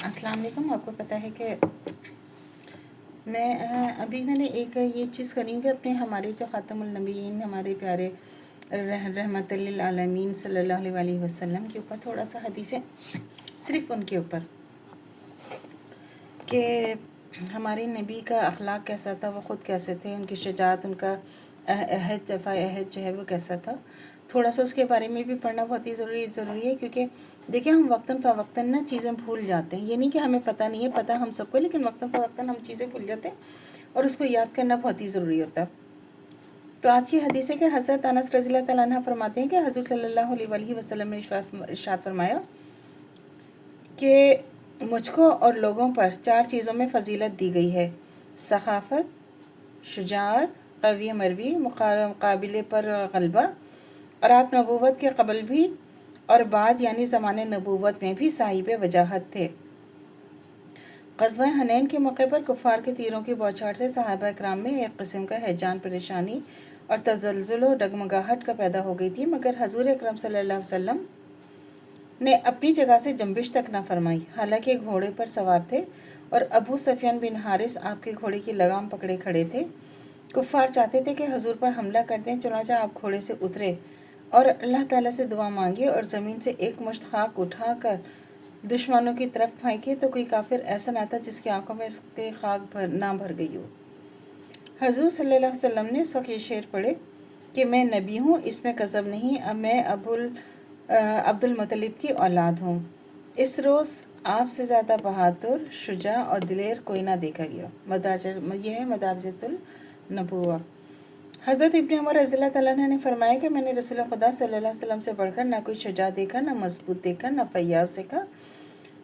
अस्सलाम वालेकुम। आपको पता है कि मैंने एक ये चीज़ करी हूँ कि अपने हमारे जो ख़ातमुल नबीयीन हमारे प्यारे रहमतुल लिल आलमीन सल्लल्लाहु अलैहि वसल्लम के ऊपर थोड़ा सा हदीसें सिर्फ़ उनके ऊपर कि हमारे नबी का अखलाक कैसा था, वो ख़ुद कैसे थे, उनकी शुजाअत, उनका अहद जो है वो कैसा था, थोड़ा सा उसके बारे में भी पढ़ना बहुत ही ज़रूरी है। क्योंकि देखिए हम वक्तन फ़वक्तन ना चीज़ें भूल जाते हैं। ये नहीं कि हमें पता नहीं है, पता हम सबको, लेकिन वक्तन फ़वक्तन हम चीज़ें भूल जाते हैं और उसको याद करना बहुत ही ज़रूरी होता है। तो आज की हदीस है कि हज़रत अनस रज़ियल्लाहु तआला अन्हु फरमाते हैं कि हुज़ूर सल्लल्लाहु अलैहि वसल्लम ने इरशाद फरमाया कि मुझको और लोगों पर 4 चीज़ों में फ़जीलत दी गई है: सखाफ़त, शुजाअत, क़वी मरवी, मुक़ाबिले पर ग़लबा, और आप नबूवत के क़बल भी और बाद यानी ज़माने नबूवत में भी साहिब वजाहत थे। ग़ज़वा हनैन के मौके पर कुफ़ार के तीरों की बौछार से सहाबा इकराम में एक किस्म का हैजान, परेशानी और तज़ल्ज़ुल व डगमगाहट का पैदा हो गई थी, मगर हज़ूर अकरम सल्लल्लाहु अलैहि वसल्लम ने अपनी जगह से जंबिश तक न फरमाई। हालांकि घोड़े पर सवार थे और अबू सफियान बिन हारिस आपके घोड़े की लगाम पकड़े खड़े थे। कुफ़ार चाहते थे कि हुज़ूर पर हमला कर दें, चुनांचा आप घोड़े से उतरे और अल्लाह ताला से दुआ मांगी और ज़मीन से एक मुश्त खाक उठाकर दुश्मनों की तरफ फेंकी, तो कोई काफिर ऐसा ना था जिसकी आंखों में इसके खाक ना भर गई हो। हुज़ूर सल्लल्लाहु अलैहि वसल्लम ने इस वक्त ये शेर पढ़े कि मैं नबी हूँ, इसमें कज़ब नहीं, अब मैं अब्दुल मुत्तलिब की औलाद हूँ। इस रोज़ आपसे ज़्यादा बहादुर, शुजा और दिलेर कोई ना देखा गया। यह है मदारजतुल नबुव्वा। हज़रत इब्न उमर रज़ियल्लाहु तआला अन्हु ने फरमाया कि मैंने रसूल खुदा सल्लल्लाहु अलैहि वसल्लम से बढ़कर ना कोई शुजा देखा, ना मजबूत देखा, ना फैयाज़ देखा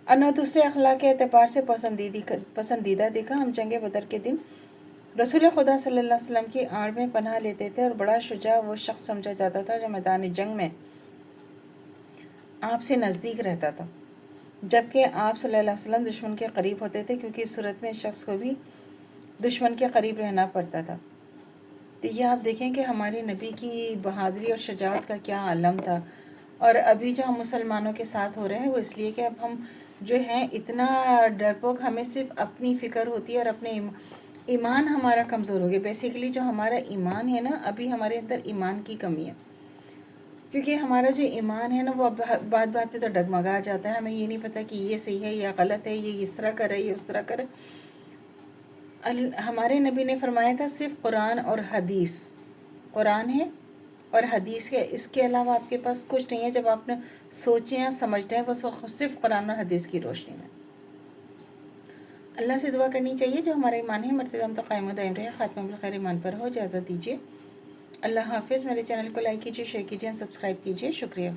और न दूसरे अखलाक के एतबार से पसंदीदा देखा। हम जंग बदर के दिन रसूल खुदा सल्लल्लाहु अलैहि वसल्लम की आड़ में पनाह लेते थे और बड़ा शुजा वो शख्स समझा जाता था जो मैदान जंग में आपसे नज़दीक रहता था, जबकि आप सल्लल्लाहु अलैहि वसल्लम दुश्मन के करीब होते थे, क्योंकि इस सूरत में इस शख्स को भी दुश्मन के करीब रहना पड़ता था। तो ये आप देखें कि हमारे नबी की बहादुरी और शुजाअत का क्या आलम था। और अभी जो हम मुसलमानों के साथ हो रहे हैं वो इसलिए कि अब हम जो हैं इतना डरपोक, हमें सिर्फ अपनी फ़िक्र होती है और अपने ईमान हमारा कमज़ोर हो गया। बेसिकली जो हमारा ईमान है ना, अभी हमारे अंदर ईमान की कमी है, क्योंकि हमारा जो ईमान है ना वो बात बात पे तो डगमगा जाता है। हमें ये नहीं पता कि ये सही है या गलत है, ये इस तरह करे ये उस तरह करे। हमारे नबी ने फरमाया था सिर्फ कुरान और हदीस, कुरान है और हदीस है, इसके अलावा आपके पास कुछ नहीं है। जब आपने सोचे या समझते हैं वो सिर्फ कुरान और हदीस की रोशनी में। अल्लाह से दुआ करनी चाहिए जो हमारा ईमान है मर्तदम तो कायम दायम रहे, खात्मा बिल खैर ईमान पर हो। इजाज़त दीजिए। अल्लाह हाफिज़। मेरे चैनल को लाइक कीजिए, शेयर कीजिए, सब्सक्राइब कीजिए। शुक्रिया।